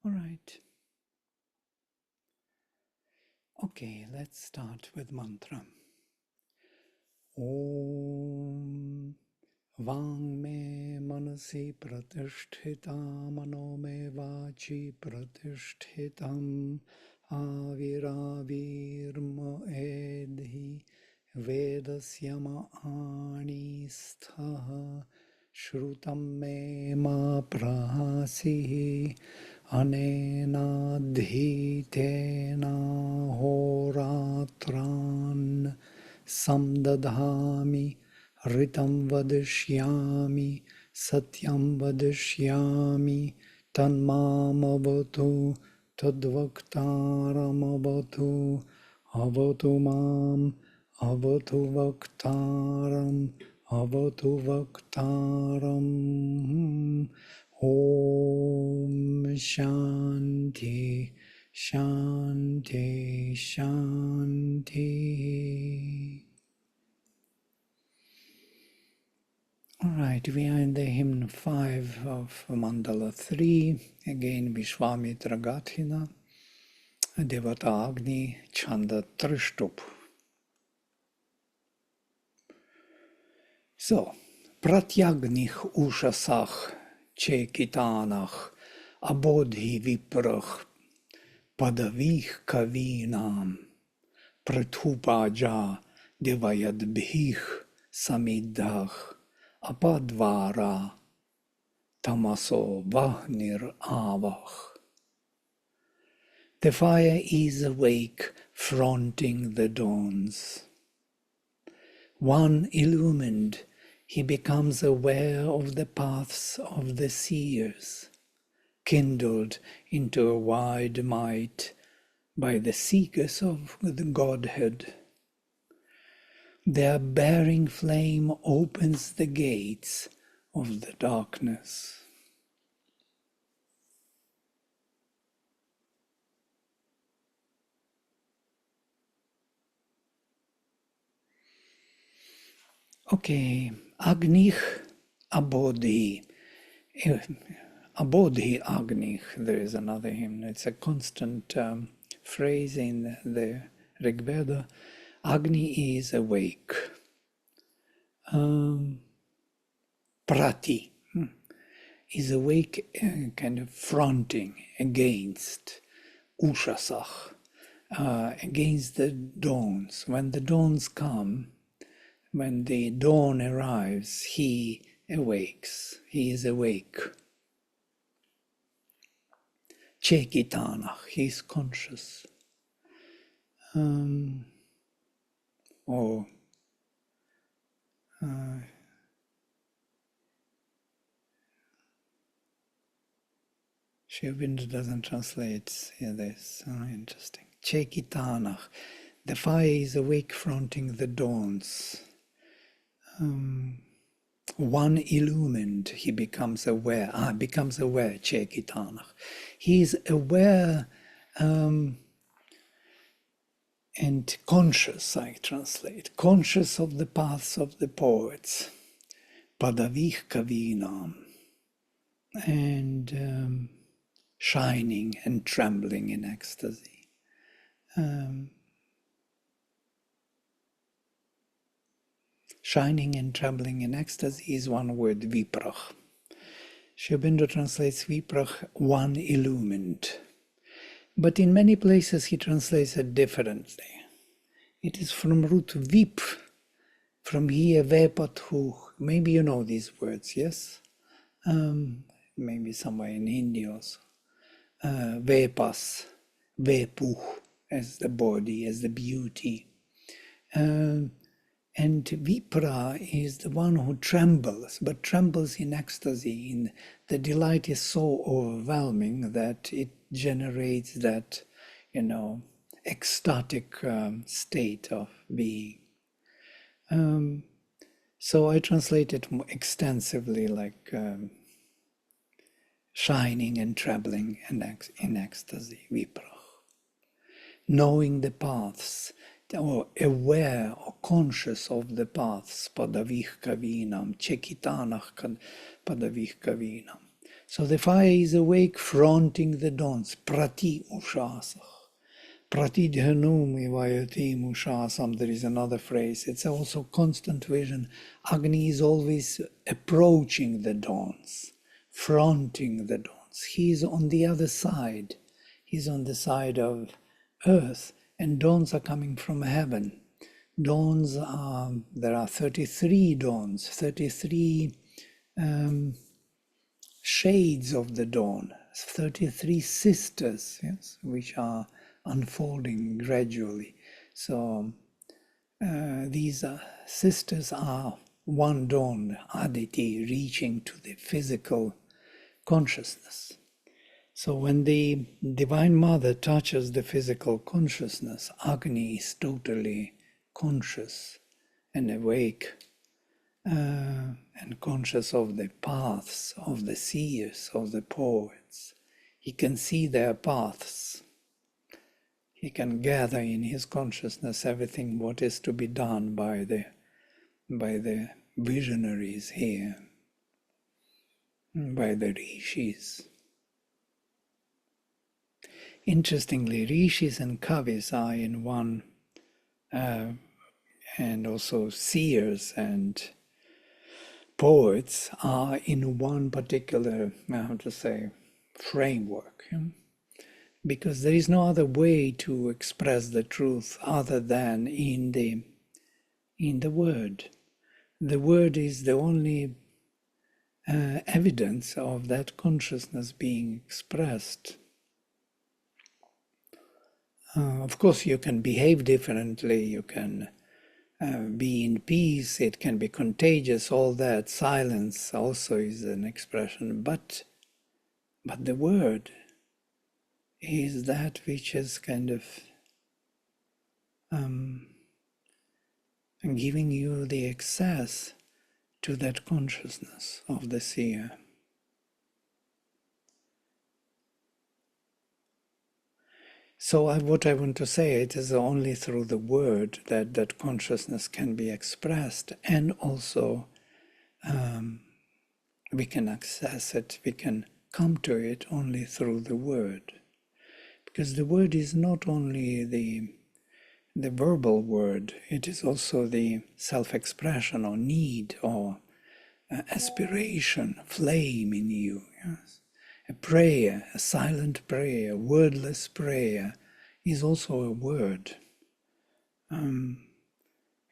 All right. Okay, let's start with mantra. Om Vang me manasi pratisthita mano me vachi pratishthitam aviravirma edhi vedasyama ani sthaha shrutam me ma prahasihi anenadhitena horatran samdadhami ritam vadishyami satyam vadishyami tanmamavatu tadvaktaramavatu avatu mam avatu vaktaram avatu vaktaram. Om Shanti Shanti Shanti. All right, we are in the hymn 5 of Mandala 3. Again, Vishwamitra Gathina, Devata Agni, Chanda Trishtup. So, Pratyagnih Ushasach, Chekitanach, Abodhi Viprach, Padavih Kavinam, Prathupaja Devayadbhih Samidhach, Apadvara Tamaso Vahnir Avach. The fire is awake, fronting the dawns. One illumined, he becomes aware of the paths of the seers, kindled into a wide might by the seekers of the Godhead. Their bearing flame opens the gates of the darkness. Okay, Agnich Abodhi. Abodhi Agnich, there is another hymn. It's a constant phrase in the Rig Veda. Agni is awake. Prati is awake, kind of fronting against Ushasach, against the dawns. When the dawns come, when the dawn arrives, he awakes. He is awake. Chekitanach, he is conscious. Sri Aurobindo doesn't translate this. Oh, interesting. Chekitanach, the fire is awake fronting the dawns. One illumined, he becomes aware. Becomes aware, Chekitanach. He is aware and conscious, I translate. Conscious of the paths of the poets. Padavih Kavinam. And shining and trembling in ecstasy. Shining and trembling in ecstasy is one word, Viprach. Sri Aurobindo translates Viprach, one illumined. But in many places he translates it differently. It is from root vip, from here vepathu. Maybe you know these words, yes? Maybe somewhere in Hindi also. Vepas, vepuh, as the body, as the beauty. And Vipra is the one who trembles, but trembles in ecstasy. The delight is so overwhelming that it generates that, ecstatic state of being. So I translate it extensively like shining and trembling in ecstasy, Vipra. Knowing the paths, or aware or conscious of the paths, Padavih Kavinam, Chekitanach Padavih Kavinam. So the fire is awake, fronting the dawns. Prati ushasach. Prati dhanumi vayati mushasam. There is another phrase. It's also constant vision. Agni is always approaching the dawns, fronting the dawns. He is on the other side. He's on the side of earth, and dawns are coming from heaven. Dawns are, there are 33 dawns, 33 shades of the dawn, 33 sisters, yes, which are unfolding gradually. So these sisters are one dawn, Aditi, reaching to the physical consciousness. So when the Divine Mother touches the physical consciousness, Agni is totally conscious and awake and conscious of the paths of the seers, of the poets. He can see their paths. He can gather in his consciousness everything what is to be done by the visionaries here, by the rishis. Interestingly, rishis and kavis are in one, and also seers and poets are in one particular, how to say, framework. Because there is no other way to express the truth other than in the word. The word is the only evidence of that consciousness being expressed. Of course, you can behave differently, you can be in peace, it can be contagious, all that. Silence also is an expression, but the word is that which is kind of giving you the access to that consciousness of the seer. So what I want to say, it is only through the word that consciousness can be expressed, and also we can access it, we can come to it only through the word. Because the word is not only the verbal word, it is also the self-expression or need or aspiration, flame in you. Yes? A prayer, a silent prayer, a wordless prayer is also a word.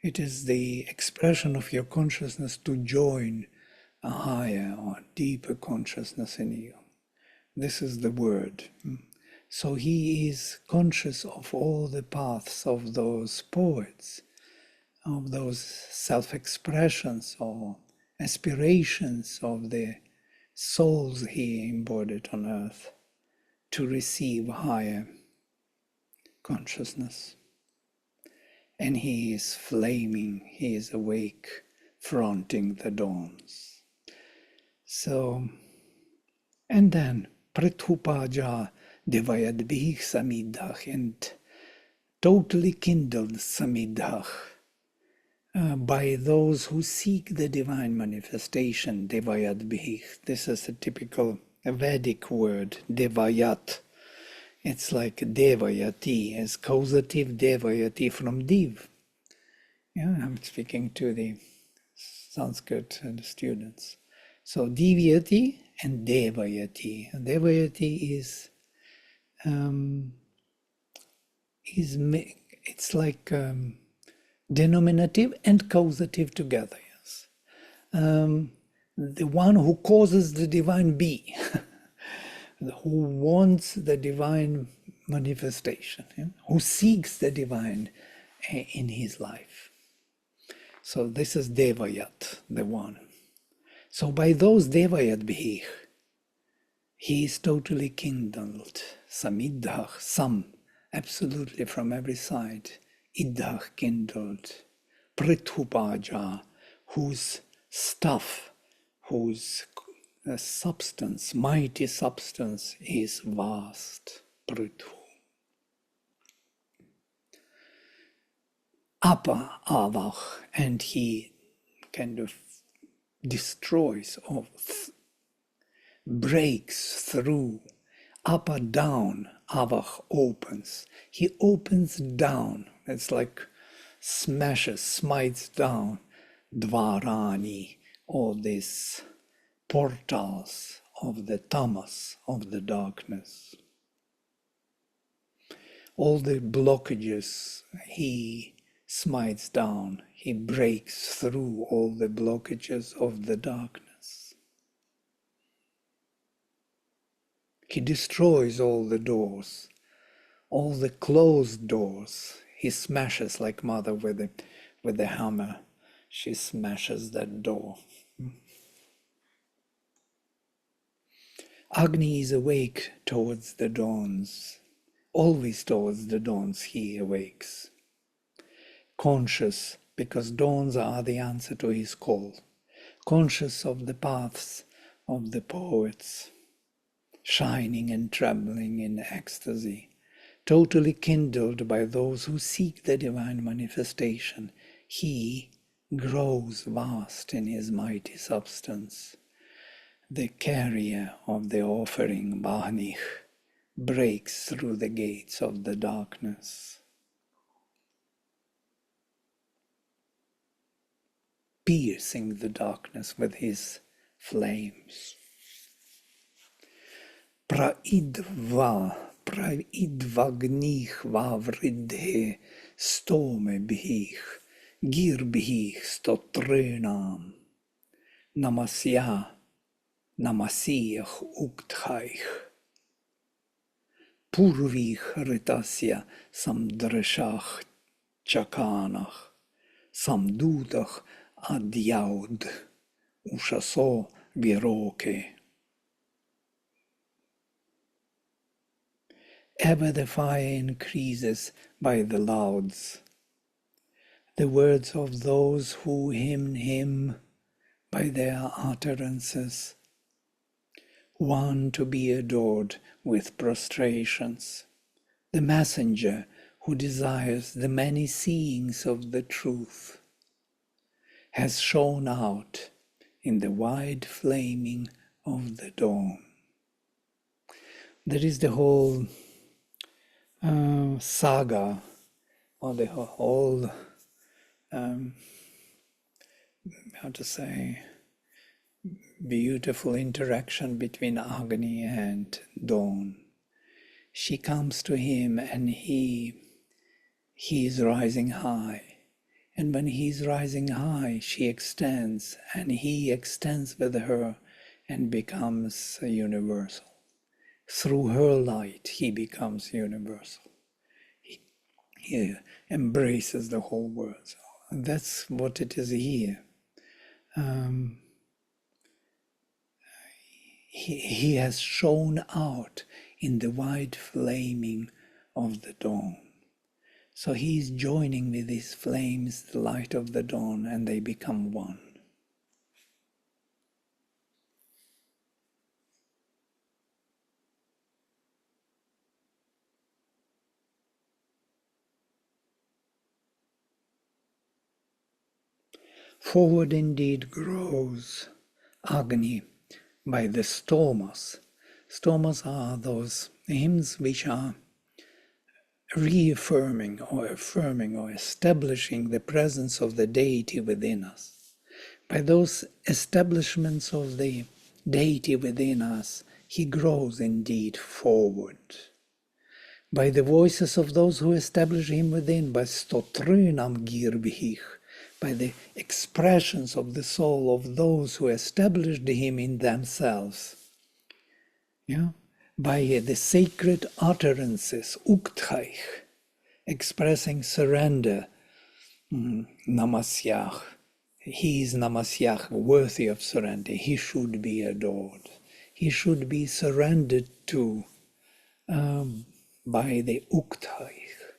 It is the expression of your consciousness to join a higher or deeper consciousness in you. This is the word. So he is conscious of all the paths of those poets, of those self-expressions or aspirations of the souls he embodied on earth to receive higher consciousness. And he is flaming, he is awake, fronting the dawns. So, and then Prithupaja Devayadbih Samidhah, and totally kindled Samidhah by those who seek the divine manifestation, Devayadbih. This is a typical Vedic word, Devayat. It's like Devayati, as causative Devayati from Div. Yeah, I'm speaking to the Sanskrit students. So Divyati and Devayati. And Devayati is it's like denominative and causative together. Yes, the one who causes the divine be, who wants the divine manifestation, yeah? Who seeks the divine in his life. So this is Devayat, the one. So by those Devayat Bhih, he is totally kindled. Samidhah, some, absolutely from every side. Idhah, kindled. Prithupaja, whose stuff, whose substance, mighty substance is vast. Prithu. Apa avach, and he kind of destroys or breaks through. Up or down, Avach opens. He opens down. It's like smashes, smites down. Dvarani, all these portals of the tamas, of the darkness. All the blockages he smites down. He breaks through all the blockages of the darkness. He destroys all the doors, all the closed doors. He smashes like mother with the hammer. She smashes that door. Agni is awake towards the dawns. Always towards the dawns he awakes. Conscious, because dawns are the answer to his call. Conscious of the paths of the poets. Shining and trembling in ecstasy. Totally kindled by those who seek the divine manifestation. He grows vast in his mighty substance. The carrier of the offering, Agni, breaks through the gates of the darkness, piercing the darkness with his flames. Praidva gnih vavridhe stome bhih gir bhih stotrinam namasya namasiyach ukthaich purvih ritasya samdrishach chakanach samdudach adyaud ushaso viroke. Ever the fire increases by the louds. The words of those who hymn him by their utterances, one to be adored with prostrations, the messenger who desires the many seeings of the truth, has shone out in the wide flaming of the dawn. There is the whole saga, or the whole, how to say, beautiful interaction between Agni and Dawn. She comes to him and he is rising high. And when he's rising high, she extends and he extends with her and becomes universal. Through her light, he becomes universal. He embraces the whole world. So that's what it is here. He has shone out in the wide flaming of the dawn. So he is joining with these flames the light of the dawn, and they become one. Forward indeed grows Agni by the stomas. Stomas are those hymns which are reaffirming or affirming or establishing the presence of the deity within us. By those establishments of the deity within us, he grows indeed forward. By the voices of those who establish him within, by stotrinam girbhich, by the expressions of the soul of those who established him in themselves, by the sacred utterances, ukthaich, expressing surrender, namasyach. He is namasyach, worthy of surrender. He should be adored. He should be surrendered to by the ukthaich,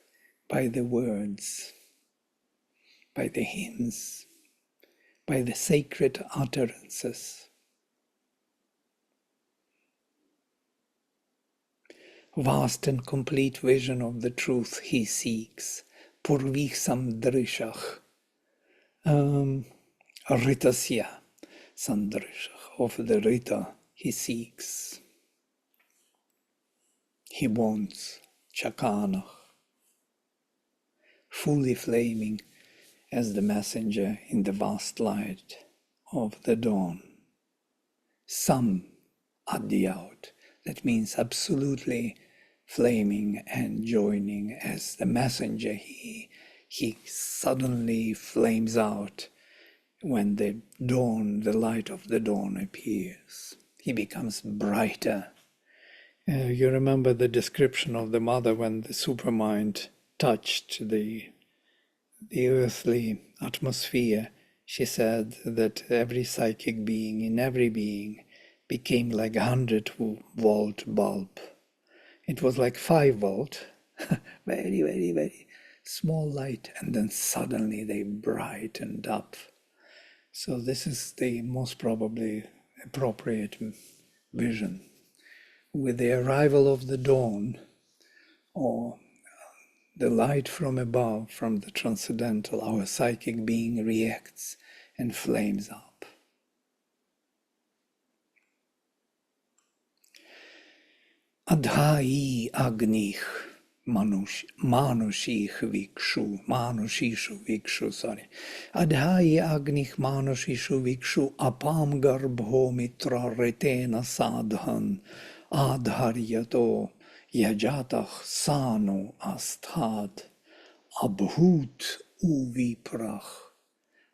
by the words, by the hymns, by the sacred utterances. Vast and complete vision of the truth he seeks. Purvih samdrishach. Ritasya samdrishach, of the Rita, he seeks, he wants, Chakanach, fully flaming as the messenger in the vast light of the dawn. Sam Adiyat, that means absolutely flaming and joining as the messenger. He suddenly flames out when the dawn, the light of the dawn appears. He becomes brighter. You remember the description of the mother when the supermind touched the earthly atmosphere. She said that every psychic being in every being became like 100-volt bulb. It was like 5-volt, very, very, very small light, and then suddenly they brightened up. So this is the most probably appropriate vision. With the arrival of the dawn, or the light from above, from the transcendental, our psychic being reacts and flames up. Adhai Agni Manushishu Vikshu, sorry. Adhai Agni Manushishu Vikshu Apam Garbho Mitra Retena Sadhan Adharyato Yajatach Sanu Astad Abhut Uviprach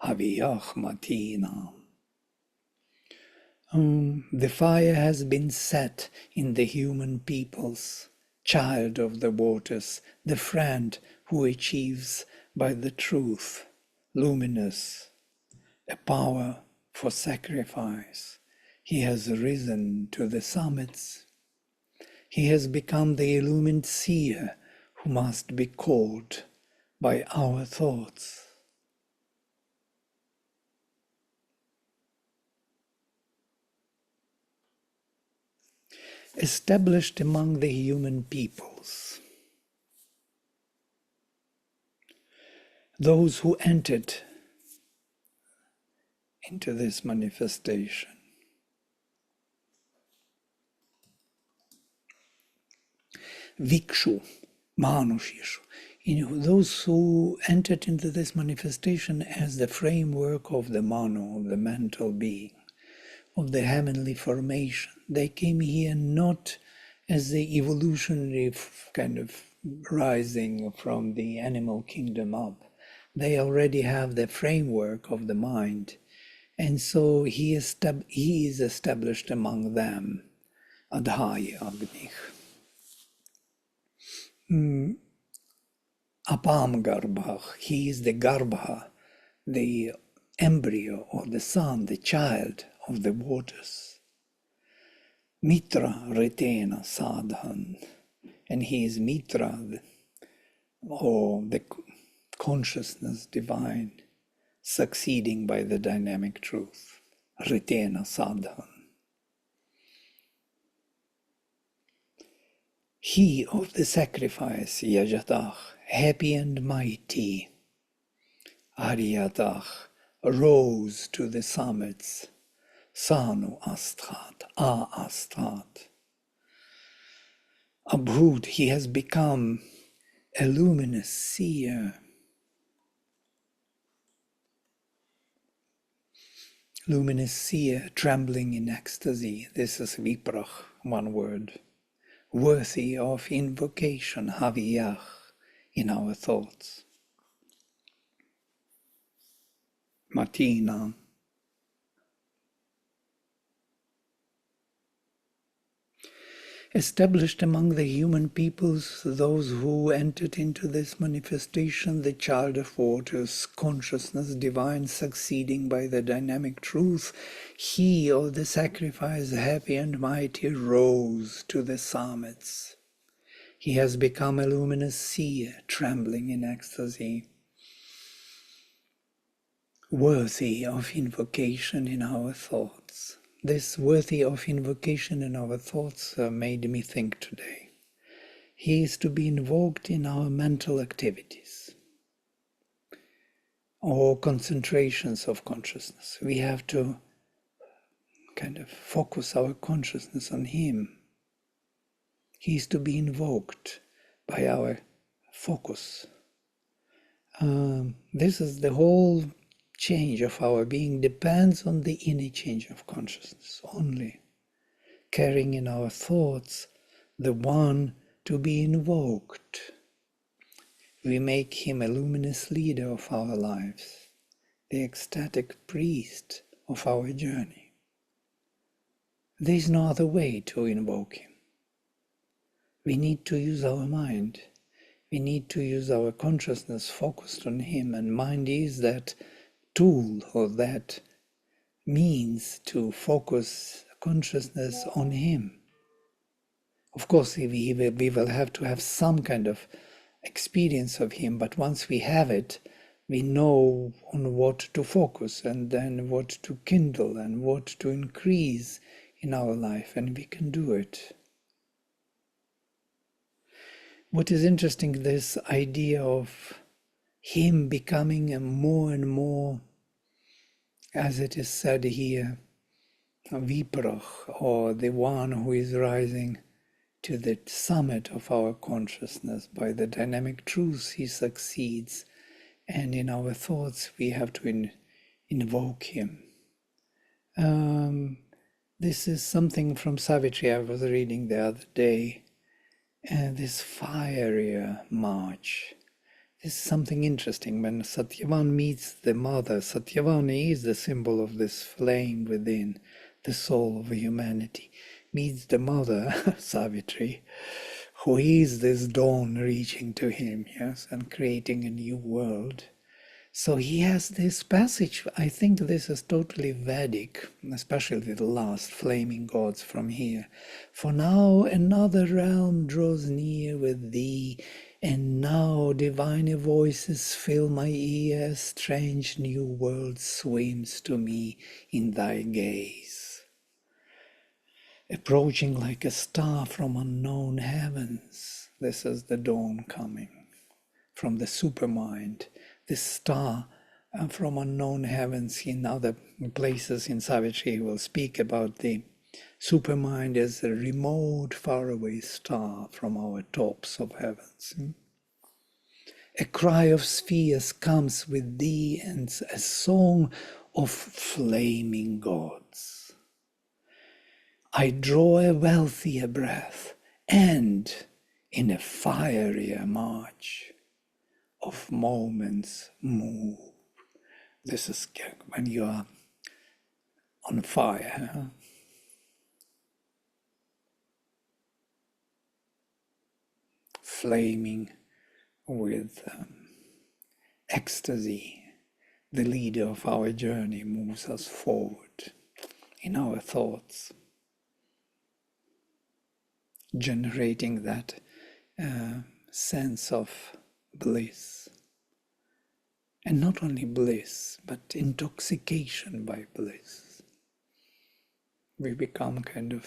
Haviyach Matina. The fire has been set in the human peoples, child of the waters, the friend who achieves by the truth, luminous, a power for sacrifice. He has risen to the summits. He has become the illumined seer who must be called by our thoughts. Established among the human peoples, those who entered into this manifestation. Vikshu, Manushishu, those who entered into this manifestation as the framework of the Manu, of the mental being, of the heavenly formation. They came here not as the evolutionary kind of rising from the animal kingdom up. They already have the framework of the mind. And so he is established among them. Adhaya Agni. Apam Garbha. He is the Garbha, the embryo or the son, the child of the waters. Mitra Retena Sadhan, and he is Mitra, or the consciousness divine, succeeding by the dynamic truth. Retena Sadhan. He of the sacrifice, Yajatach, happy and mighty, Aryatach, rose to the summits. Sanu Asthat, Asthat. Abhut, he has become a luminous seer. Luminous seer, trembling in ecstasy. This is Viprach, one word. Worthy of invocation, Haviyach, in our thoughts. Matina. Established among the human peoples, those who entered into this manifestation, the child of waters, consciousness divine, succeeding by the dynamic truth, he of the sacrifice, happy and mighty, rose to the summits. He has become a luminous seer, trembling in ecstasy, worthy of invocation in our thoughts. This worthy of invocation in our thoughts made me think today. He is to be invoked in our mental activities or concentrations of consciousness. We have to kind of focus our consciousness on him. He is to be invoked by our focus. This is the whole change of our being depends on the inner change of consciousness only, carrying in our thoughts the one to be invoked. We make him a luminous leader of our lives, the ecstatic priest of our journey. There is no other way to invoke him. We need to use our mind. We need to use our consciousness focused on him, and mind is that tool or that means to focus consciousness on him. Of course, we will have to have some kind of experience of him, but once we have it, we know on what to focus and then what to kindle and what to increase in our life, and we can do it. What is interesting, this idea of him becoming a more and more, as it is said here, Viprach, or the one who is rising to the summit of our consciousness. By the dynamic truths he succeeds, and in our thoughts we have to invoke him. This is something from Savitri I was reading the other day, and this fiery march. This is something interesting. When Satyavan meets the mother, Satyavani is the symbol of this flame within the soul of humanity, meets the mother, Savitri, who is this dawn reaching to him, yes, and creating a new world. So he has this passage, I think this is totally Vedic, especially the last, flaming gods from here. For now another realm draws near with thee, and now divine voices fill my ear, a strange new world swims to me in thy gaze. Approaching like a star from unknown heavens, this is the dawn coming from the supermind. This star from unknown heavens. In other places in Savitri will speak about the supermind as a remote, faraway star from our tops of heavens. A cry of spheres comes with thee, and a song of flaming gods. I draw a wealthier breath, and in a fierier march of moments move. This is when you are on fire. Huh? Flaming with ecstasy. The leader of our journey moves us forward in our thoughts, generating that sense of bliss. And not only bliss, but intoxication by bliss. We become kind of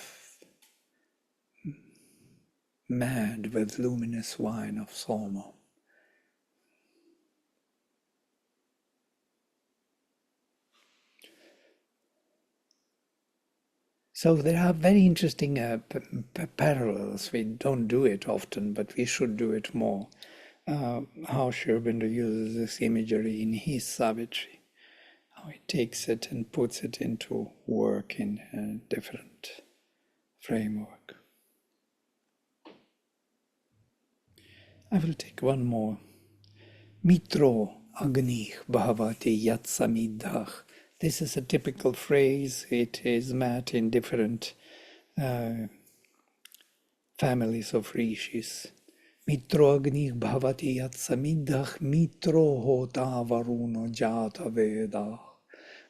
mad with luminous wine of Soma. So there are very interesting parallels. We don't do it often, but we should do it more. How Sri Aurobindo uses this imagery in his Savitri, how he takes it and puts it into work in a different framework. I will take one more. Mitro Agni bhavati yat samidhah. This is a typical phrase. It is met in different families of rishis. Mitro Agni bhavati yat samidhah, mitro hota varuno jata Veda,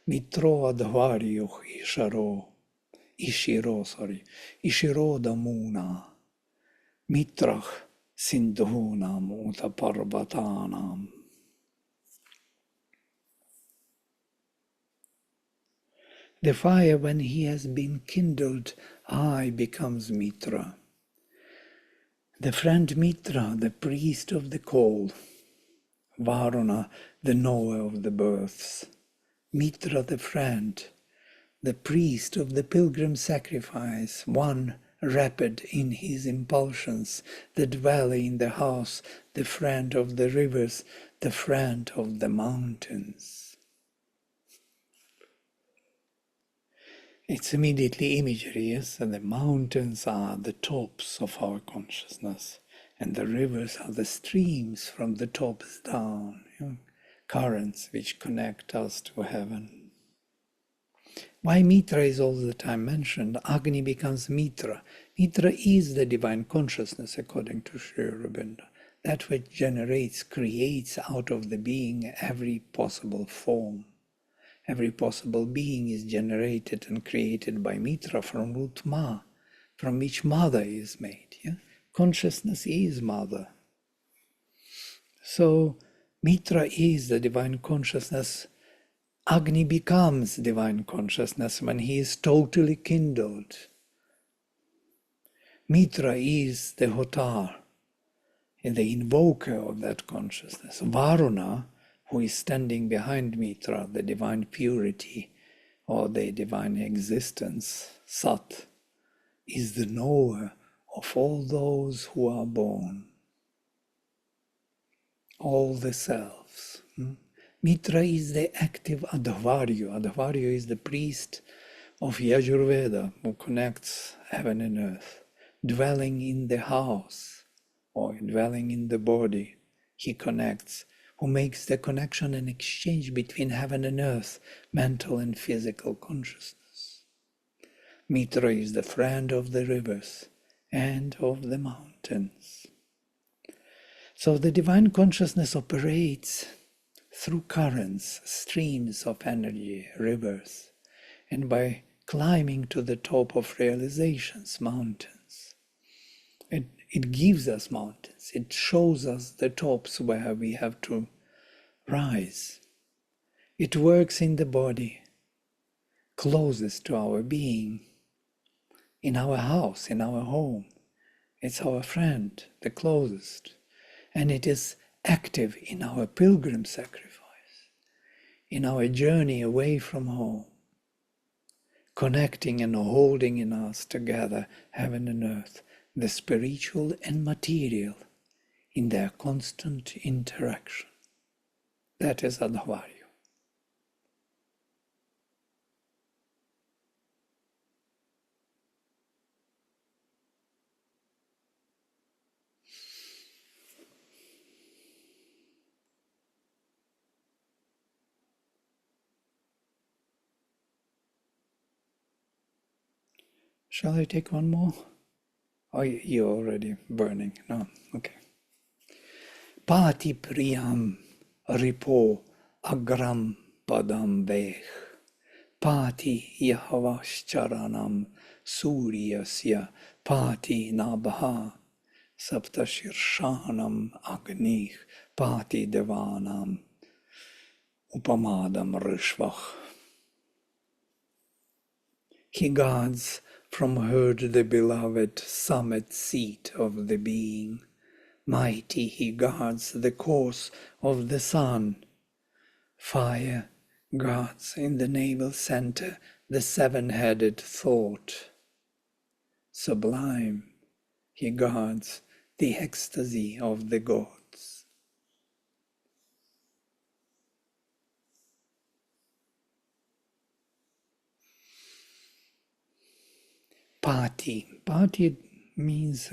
mitro adhvaryuh ishiro damuna, mitrach sindhunam uta parvatanam. The fire, when he has been kindled high, becomes Mitra. The friend Mitra, the priest of the cold. Varuna, the knower of the births. Mitra, the friend, the priest of the pilgrim sacrifice, one rapid in his impulsions, the dweller in the house, the friend of the rivers, the friend of the mountains. It's immediately imagery, yes? And the mountains are the tops of our consciousness, and the rivers are the streams from the tops down, currents which connect us to heaven. Why Mitra is all the time mentioned? Agni becomes Mitra. Mitra is the divine consciousness, according to Sri Aurobindo. That which generates, creates out of the being every possible form. Every possible being is generated and created by Mitra from root Ma, from which Mother is made. Yeah? Consciousness is Mother. So Mitra is the divine consciousness. Agni becomes divine consciousness when he is totally kindled. Mitra is the Hotar, the invoker of that consciousness. Varuna, who is standing behind Mitra, the divine purity or the divine existence, Sat, is the knower of all those who are born, all the selves. Mitra is the active Adhvaryo. Adhvaryo is the priest of Yajurveda who connects heaven and earth, dwelling in the house or dwelling in the body. He connects, who makes the connection and exchange between heaven and earth, mental and physical consciousness. Mitra is the friend of the rivers and of the mountains. So the divine consciousness operates through currents, streams of energy, rivers, and by climbing to the top of realizations, mountains. It gives us mountains. It shows us the tops where we have to rise. It works in the body, closest to our being, in our house, in our home. It's our friend, the closest. And it is active in our pilgrim sacrifice, in our journey away from home, connecting and holding in us together heaven and earth, the spiritual and material, in their constant interaction. That is Adhvaryo. Shall I take one more? Oh, you're already burning. No, okay. Pati priyam ripo agram padam veh. Pati Yahavaschcharanam Suryasya Pati Nabha Saptashirshanam Agnih Pati Devanam Upamadam Rishvach. He guards from heard the beloved summit seat of the being. Mighty he guards the course of the sun. Fire guards in the navel center the seven-headed thought. Sublime he guards the ecstasy of the gods. Pati. Pati means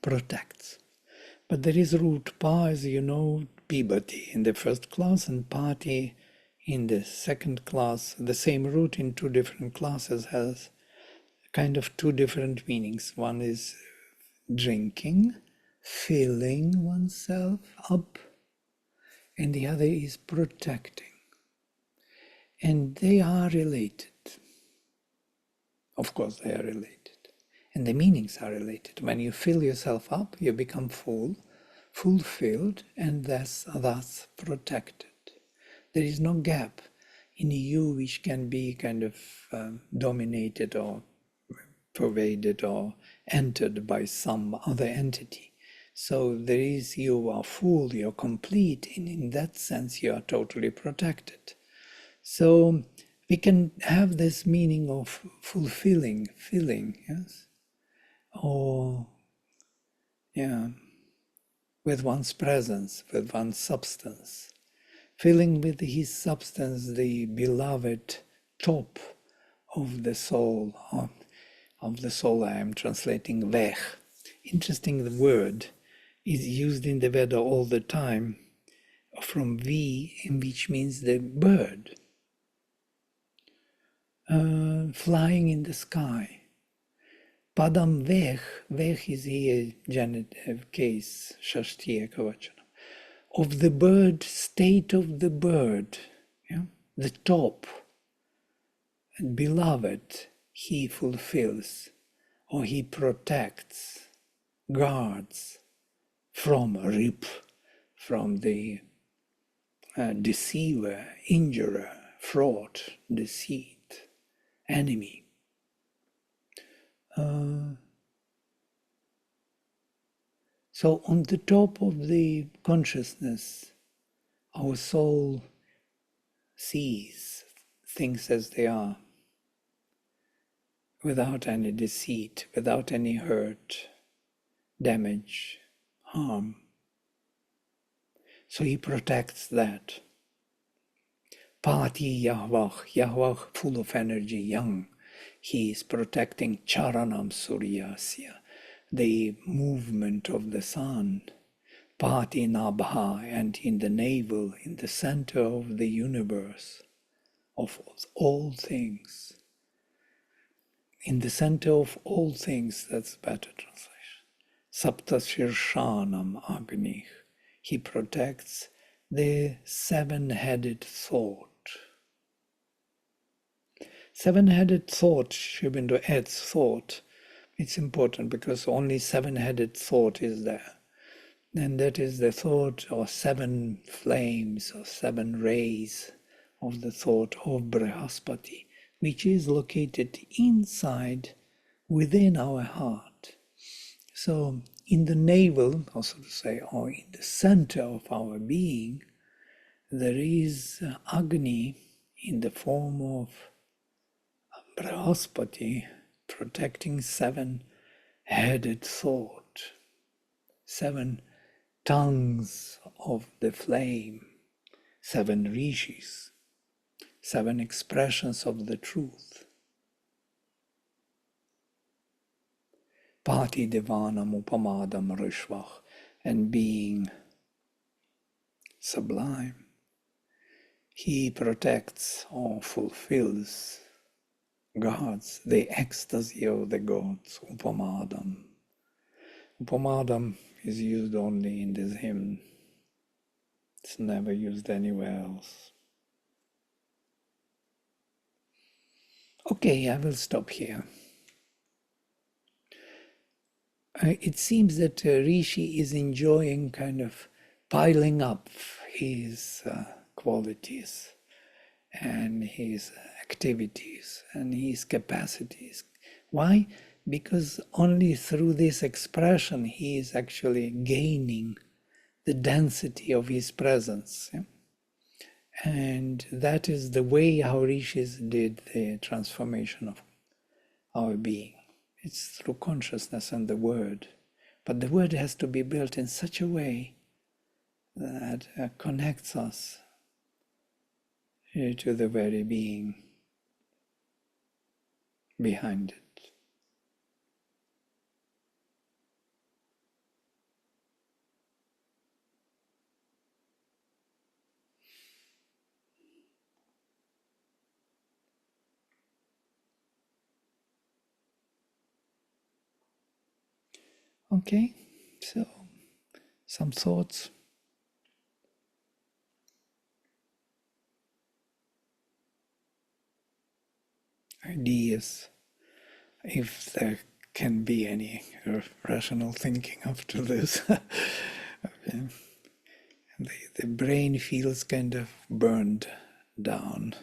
protects. But there is root pa, as you know, Pibati in the first class and Pati in the second class. The same root in two different classes has kind of two different meanings. One is drinking, filling oneself up, and the other is protecting. And they are related. Of course, they are related. And the meanings are related. When you fill yourself up, you become full, fulfilled, and thus protected. There is no gap in you which can be kind of dominated or pervaded or entered by some other entity. So there is, you are full, you're complete, and in that sense you are totally protected. So we can have this meaning of fulfilling, filling, yes, or yeah, with one's presence, with one's substance, filling with his substance the beloved top of the soul, of the soul. I am translating vech. Interesting, the word is used in the Veda all the time from V, which means the bird flying in the sky. Padam vech, vech is here genitive case, shashti ekavachana, of the bird, state of the bird, yeah? The top, and beloved, he fulfills, or he protects, guards from rip, from the deceiver, injurer, fraud, deceit, enemy. So on the top of the consciousness, our soul sees things as they are, without any deceit, without any hurt, damage, harm. So he protects that. Pati Yahweh, Yahweh full of energy, young. He is protecting Charanam Suryasya, the movement of the sun. Pati Nabha, and in the navel, in the center of the universe, of all things. In the center of all things, that's better translation. Saptashirshanam Agni. He protects the seven-headed thought. Seven-headed thought, Shubindo adds thought. It's important because only seven-headed thought is there. And that is the thought, or seven flames, or seven rays of the thought of Brihaspati, which is located inside, within our heart. So in the navel, also to say, or in the center of our being, there is Agni in the form of Brihaspati protecting seven-headed thought, seven tongues of the flame, seven rishis, seven expressions of the truth. Pati Devanam Upamadam Rishvach, and being sublime, he protects or fulfills, guards the ecstasy of the gods, Upamadam. Upamadam is used only in this hymn. It's never used anywhere else. Okay, I will stop here. It seems that Rishi is enjoying kind of piling up his qualities and his activities and his capacities. Why? Because only through this expression he is actually gaining the density of his presence. Yeah? And that is the way how rishis did the transformation of our being. It's through consciousness and the word. But the word has to be built in such a way that connects us to the very being behind it. Okay, so some thoughts. Ideas, if there can be any rational thinking after this. Okay. The brain feels kind of burned down.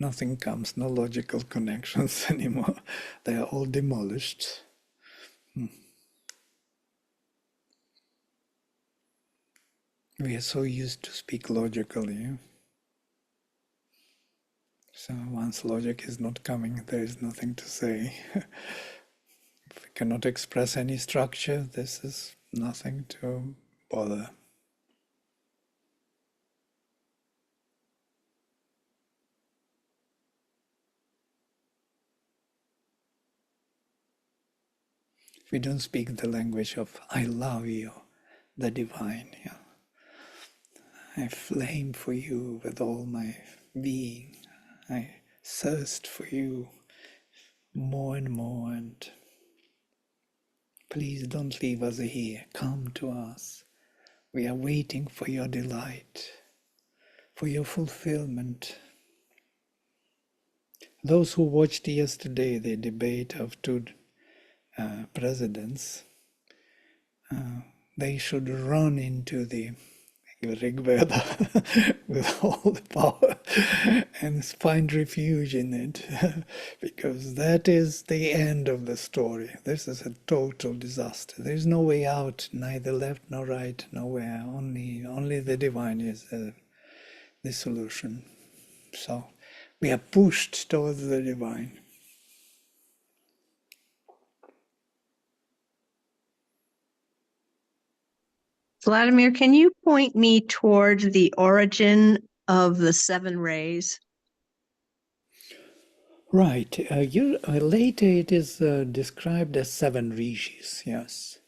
Nothing comes, no logical connections anymore. They are all demolished. We are so used to speak logically. So once logic is not coming, there is nothing to say. If we cannot express any structure, this is nothing to bother. If we don't speak the language of I love you, the divine, yeah. I flame for you with all my being. I thirst for you more and more, and please don't leave us here. Come to us. We are waiting for your delight, for your fulfillment. Those who watched yesterday the debate of two presidents, they should run into the Rig Veda with all the power and find refuge in it, because that is the end of the story. This is a total disaster. There is no way out, neither left nor right, nowhere. Only the divine is the solution. So we are pushed towards the divine. Vladimir, can you point me towards the origin of the 7 rays? Right. Later it is described as 7 rishis, yes.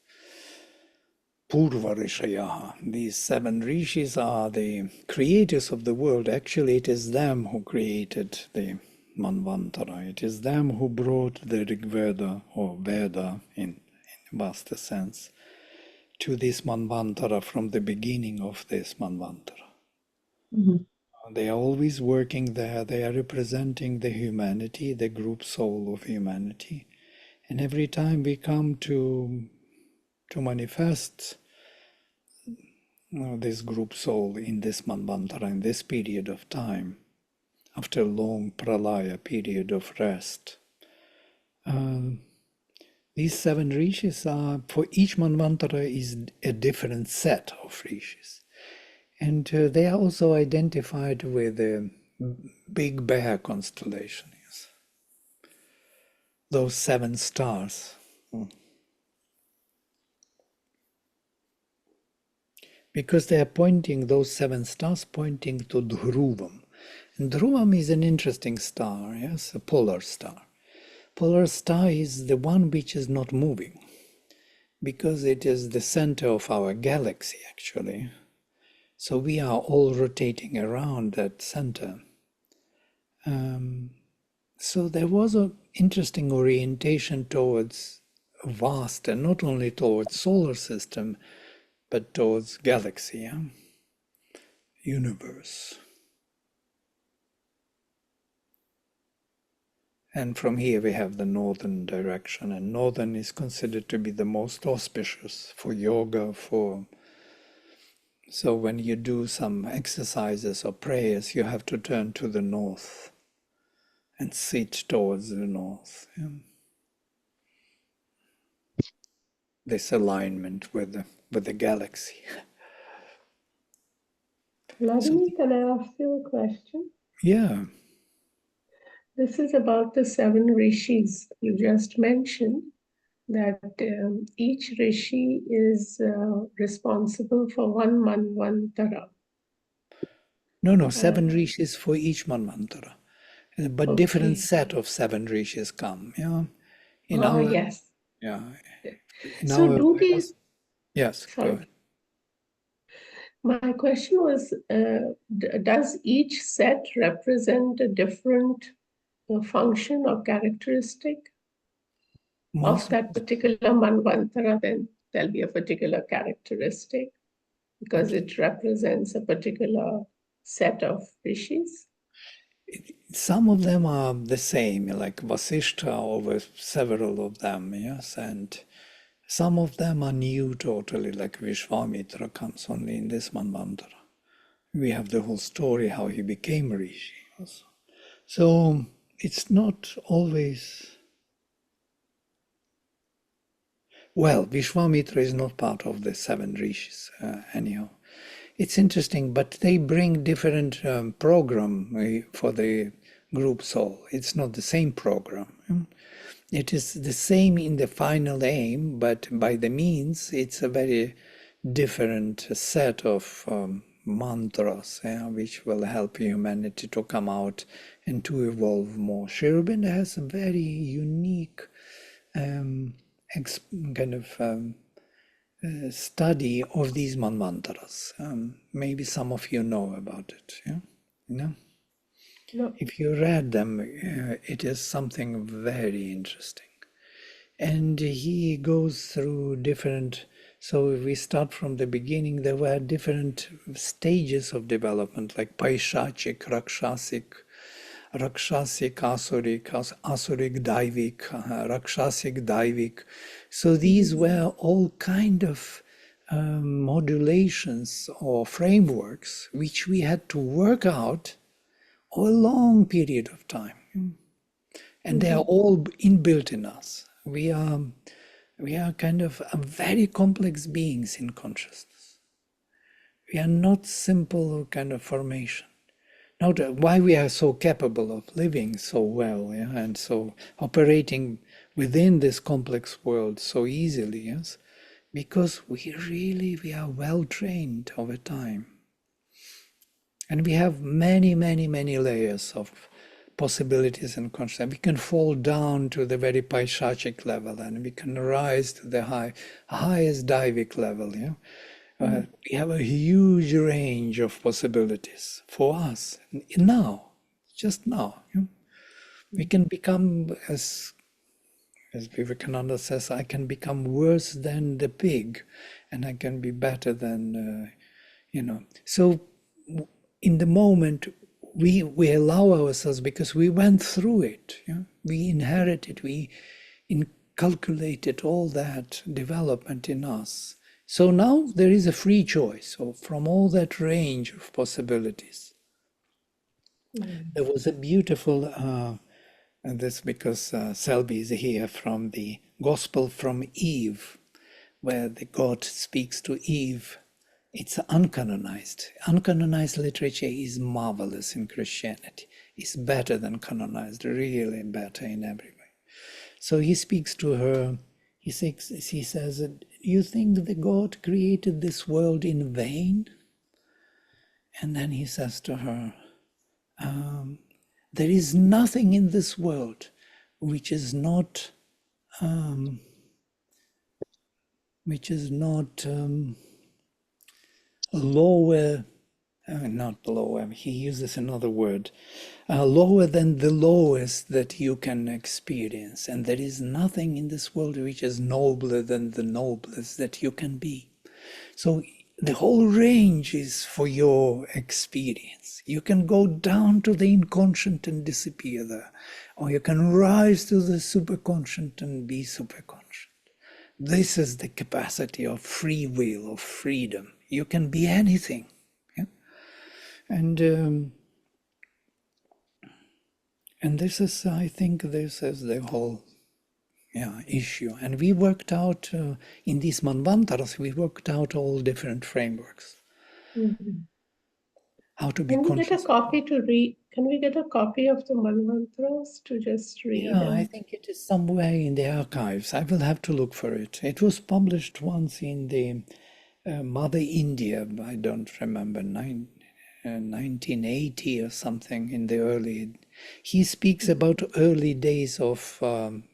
Purva Rishayaha. These 7 rishis are the creators of the world. Actually, it is them who created the Manvantara. It is them who brought the Rig Veda, or Veda in vaster sense, to this Manvantara from the beginning of this Manvantara. Mm-hmm. They are always working there. They are representing the humanity, the group soul of humanity. And every time we come to manifest this group soul in this Manvantara, in this period of time, after a long pralaya period of rest, these 7 rishis are, for each Manvantara is a different set of rishis. And they are also identified with the Big Bear constellation. Yes. Those 7 stars. Because they are pointing, those 7 stars pointing to Dhruvam. And Dhruvam is an interesting star, yes, a polar star. Polar star is the one which is not moving, because it is the center of our galaxy, actually. So we are all rotating around that center. So there was an interesting orientation towards vast, and not only towards solar system, but towards galaxy, yeah? Universe. And from here we have the northern direction, and northern is considered to be the most auspicious for yoga, so when you do some exercises or prayers, you have to turn to the north and sit towards the north. Yeah? This alignment with the galaxy. Vladimir, can I ask you a question? Yeah. This is about the 7 rishis. You just mentioned that each rishi is responsible for one manvantara. No, 7 rishis for each manvantara. But Okay. different set of 7 rishis come. Yeah. Yes. Yeah. So do these... Yes, Sorry. go ahead. My question was, does each set represent a different function or characteristic of that particular manvantara? Then there'll be a particular characteristic because it represents a particular set of rishis. Some of them are the same, like Vasishtha over several of them, yes, and some of them are new totally, like Vishwamitra comes only in this Manvantara. We have the whole story how he became Rishi also. So it's not always... Well, Vishwamitra is not part of the 7 rishis anyhow. It's interesting, but they bring different program for the group soul. It's not the same program. It is the same in the final aim, but by the means, it's a very different set of mantras, which will help humanity to come out and to evolve more. Sri Aurobindo has a very unique kind of study of these mantras. Maybe some of you know about it. Yeah, no. No. If you read them, it is something very interesting. And he goes through different, so if we start from the beginning, there were different stages of development, like Paishachik, Rakshasic, Asurik, Asurik, Daivik, Rakshasic, Daivik. So these were all kind of modulations or frameworks which we had to work out over a long period of time. And they are all inbuilt in us. We are kind of very complex beings in consciousness. We are not simple kind of formation. Now, why we are so capable of living so well, and so operating within this complex world so easily, yes, because we are well trained over time. And we have many, many, many layers of possibilities and consciousness. We can fall down to the very Paishachic level, and we can rise to the highest Daivic level. Yeah? We have a huge range of possibilities for us now, just now. Yeah? We can become, as Vivekananda says, I can become worse than the pig, and I can be better than, So in the moment, we allow ourselves, because we went through it. Yeah? We inherited, we inculcated all that development in us. So now there is a free choice from all that range of possibilities. There was a beautiful, and this because Selby is here, from the Gospel from Eve, where the God speaks to Eve. It's uncanonized. Uncanonized literature is marvelous in Christianity. It's better than canonized, really better in every way. So he speaks to her. He says, you think that God created this world in vain? And then he says to her, there is nothing in this world which is not lower, not lower, he uses another word, lower than the lowest that you can experience. And there is nothing in this world which is nobler than the noblest that you can be. So the whole range is for your experience. You can go down to the inconscient and disappear there, or you can rise to the superconscient and be superconscient. This is the capacity of free will, of freedom. You can be anything. Yeah? And this is, I think, this is the whole issue. And we worked out, in these manvantaras, we worked out all different frameworks. How to be Can we conscious. get a copy to read? Can we get a copy of the mantras to just read? Yeah, I think it is somewhere in the archives. I will have to look for it. It was published once in the Mother India, I don't remember, 1980 or something, in the early. He speaks about early days of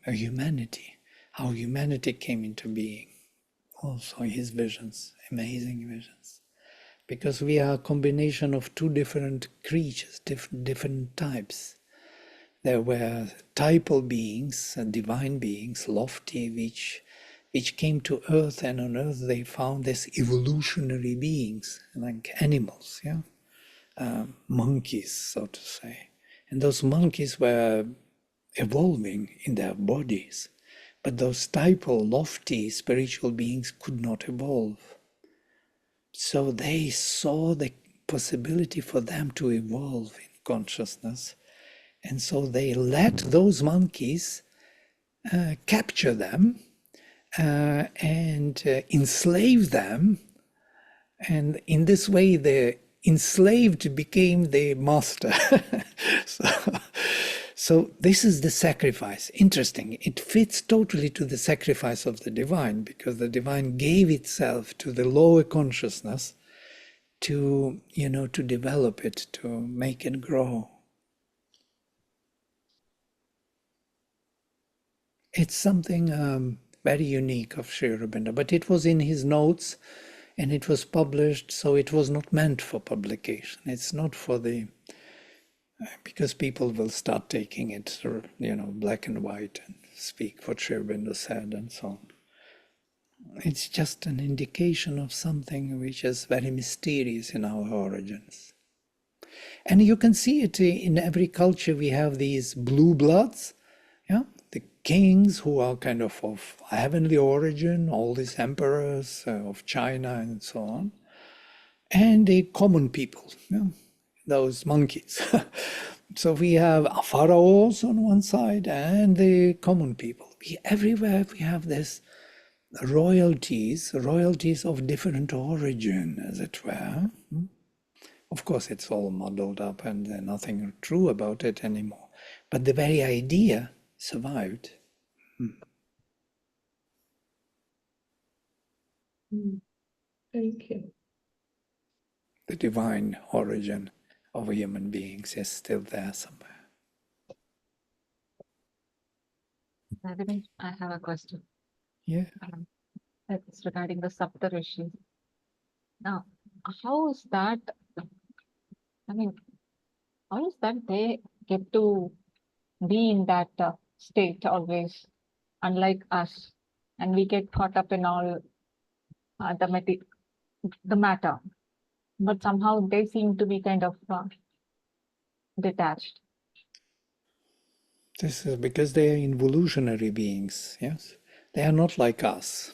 humanity, how humanity came into being. Also his visions, amazing visions. Because we are a combination of two different creatures, different types. There were typal beings, divine beings, lofty, which came to earth, and on earth they found these evolutionary beings, like animals, monkeys, so to say. And those monkeys were evolving in their bodies, but those typal, lofty, spiritual beings could not evolve. So they saw the possibility for them to evolve in consciousness. And so they let those monkeys capture them and enslave them. And in this way, the enslaved became the master. So this is the sacrifice. Interesting. It fits totally to the sacrifice of the divine, because the divine gave itself to the lower consciousness to, to develop it, to make it grow. It's something very unique of Sri Aurobindo, but it was in his notes and it was published, so it was not meant for publication. It's not for the, because people will start taking it, black and white and speak what Sri Aurobindo said and so on. It's just an indication of something which is very mysterious in our origins. And you can see it in every culture. We have these blue bloods, yeah, the kings who are kind of heavenly origin, all these emperors of China and so on, and the common people, yeah, those monkeys. So we have pharaohs on one side and the common people. Everywhere we have this royalties of different origin, as it were. Of course, it's all muddled up and there's nothing true about it anymore. But the very idea survived. Thank you. The divine origin of human beings is still there somewhere. I have a question. Yeah. It's regarding the Saptarishi. Now, how is that? I mean, how is that they get to be in that state always, unlike us, and we get caught up in all the matter, but somehow they seem to be kind of detached. This is because they are involutionary beings, yes? They are not like us.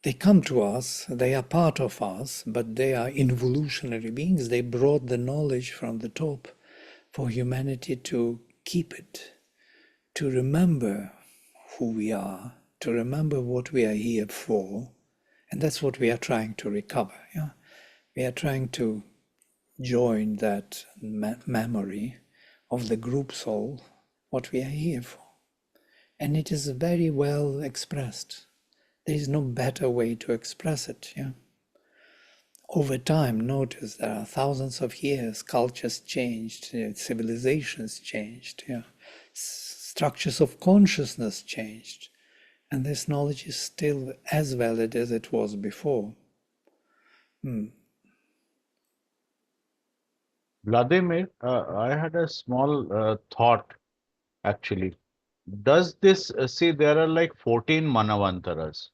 They come to us, they are part of us, but they are involutionary beings. They brought the knowledge from the top for humanity to keep it, to remember who we are, to remember what we are here for. And that's what we are trying to recover. Yeah? We are trying to join that memory of the group soul, what we are here for. And it is very well expressed. There is no better way to express it. Yeah. Over time, notice there are thousands of years, cultures changed, civilizations changed, yeah. Structures of consciousness changed. And this knowledge is still as valid as it was before. Vladimir, I had a small thought actually. Does this, see, there are like 14 Manavantaras,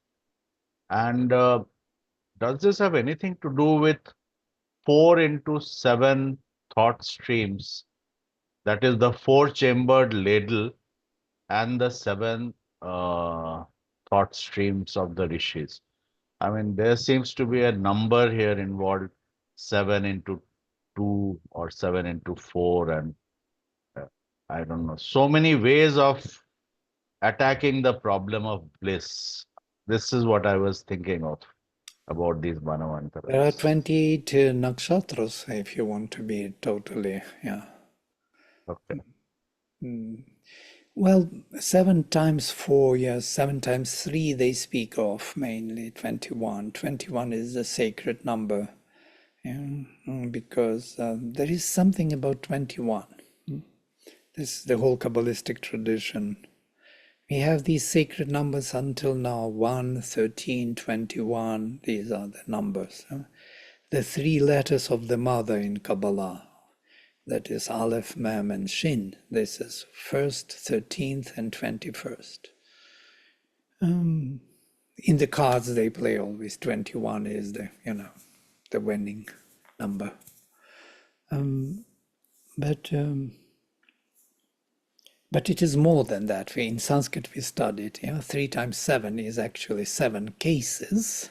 and does this have anything to do with 4 into 7 thought streams? That is the 4-chambered ladle and the 7 thought streams of the rishis. I mean, there seems to be a number here involved, 7 into 2 or 7 into 4, and I don't know, so many ways of attacking the problem of bliss. This is what I was thinking of about these There are Manavantaras. 28 nakshatras, if you want to be totally, yeah. Okay. Well, 7 times 4, yes, 7 times 3 they speak of, mainly 21. 21 is the sacred number, yeah, because there is something about 21. This is the whole Kabbalistic tradition. We have these sacred numbers until now, 1, 13, 21, these are the numbers. The 3 letters of the mother in Kabbalah, that is Aleph, Mem, and Shin. This is 1st, 13th, and 21st. In the cards they play always 21 is the, the winning number. But it is more than that. In Sanskrit we studied, 3 times 7 is actually 7 cases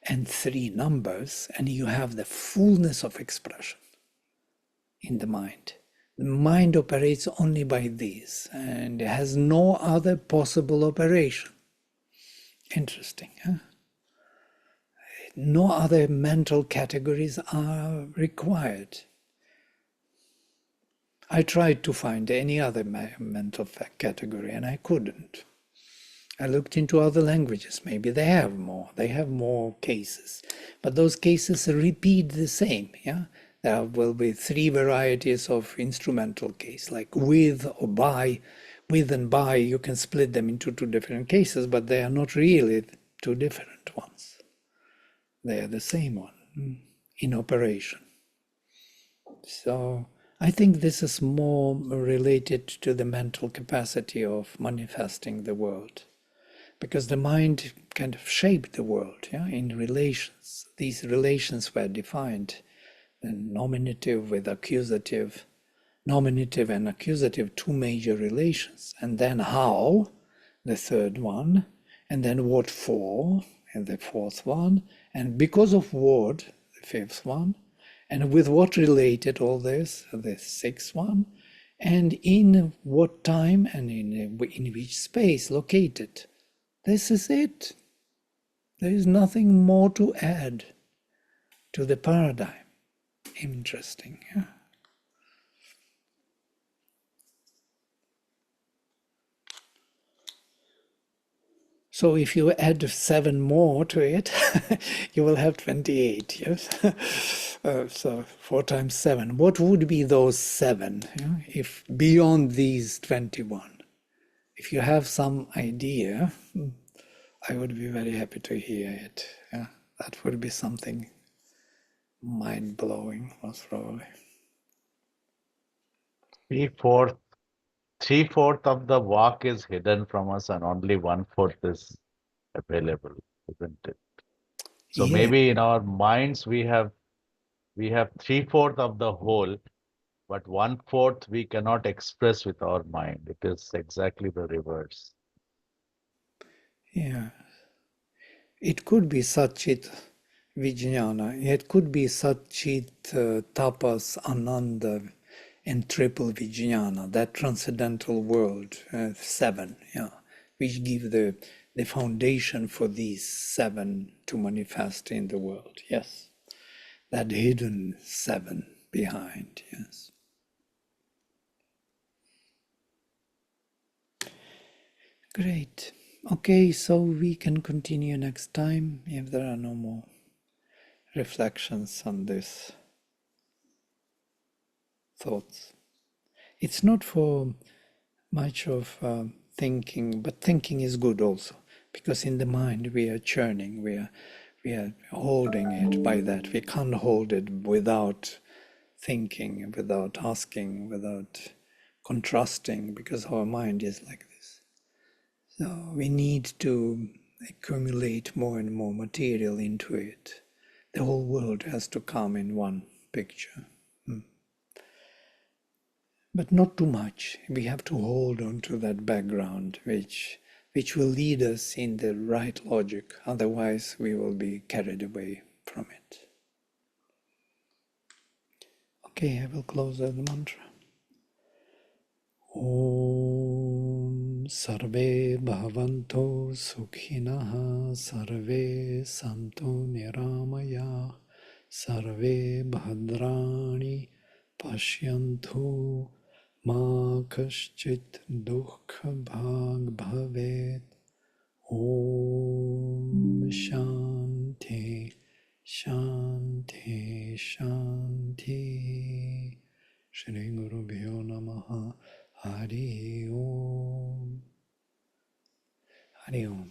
and 3 numbers, and you have the fullness of expression in the mind. The mind operates only by these, and it has no other possible operation. Interesting, huh? No other mental categories are required. I tried to find any other mental category and I couldn't. I looked into other languages. Maybe they have more. They have more cases. But those cases repeat the same. Yeah, there will be 3 varieties of instrumental case, like with or by. With and by, you can split them into 2 different cases, but they are not really 2 different ones. They are the same one in operation. So I think this is more related to the mental capacity of manifesting the world, because the mind kind of shaped the world, yeah, in relations. These relations were defined, the nominative with accusative, nominative and accusative, 2 major relations, and then how, the 3rd one, and then what for, and the 4th one, and because of what, the 5th one, and with what related all this, the 6th one, and in what time and in which space located. This is it. There is nothing more to add to the paradigm. Interesting. Yeah? So if you add 7 more to it, you will have 28. Yes. So 4 times 7. What would be those 7? Yeah? If beyond these 21, if you have some idea, I would be very happy to hear it. Yeah? That would be something mind-blowing, most probably. 3/4 3/4 of the walk is hidden from us and only 1/4 is available, isn't it? So Yeah, maybe in our minds we have 3/4 of the whole, but 1/4 we cannot express with our mind. It is exactly the reverse. yeah. It could be Satchit Vijnana. It could be Satchit Tapas Ananda and triple Vijnana, that transcendental world, 7, yeah, which give the foundation for these 7 to manifest in the world. Yes, that hidden 7 behind. Yes. Great. Okay, so we can continue next time if there are no more reflections on this thoughts. It's not for much of thinking, but thinking is good also, because in the mind we are churning, we are holding it by that. We can't hold it without thinking, without asking, without contrasting, because our mind is like this. So we need to accumulate more and more material into it. The whole world has to come in one picture. But not too much. We have to hold on to that background which will lead us in the right logic. Otherwise we will be carried away from it. Okay, I will close the mantra. Om Sarve Bhavanto Sukhinaha Sarve Santo Niramaya Sarve Bhadrani Pashyantu Ma Kaschit Dukha Bhag Bhavet. Om Shanti Shanti Shanti. Shri Guru Bhyo Namaha. Hari Om. Hari Om.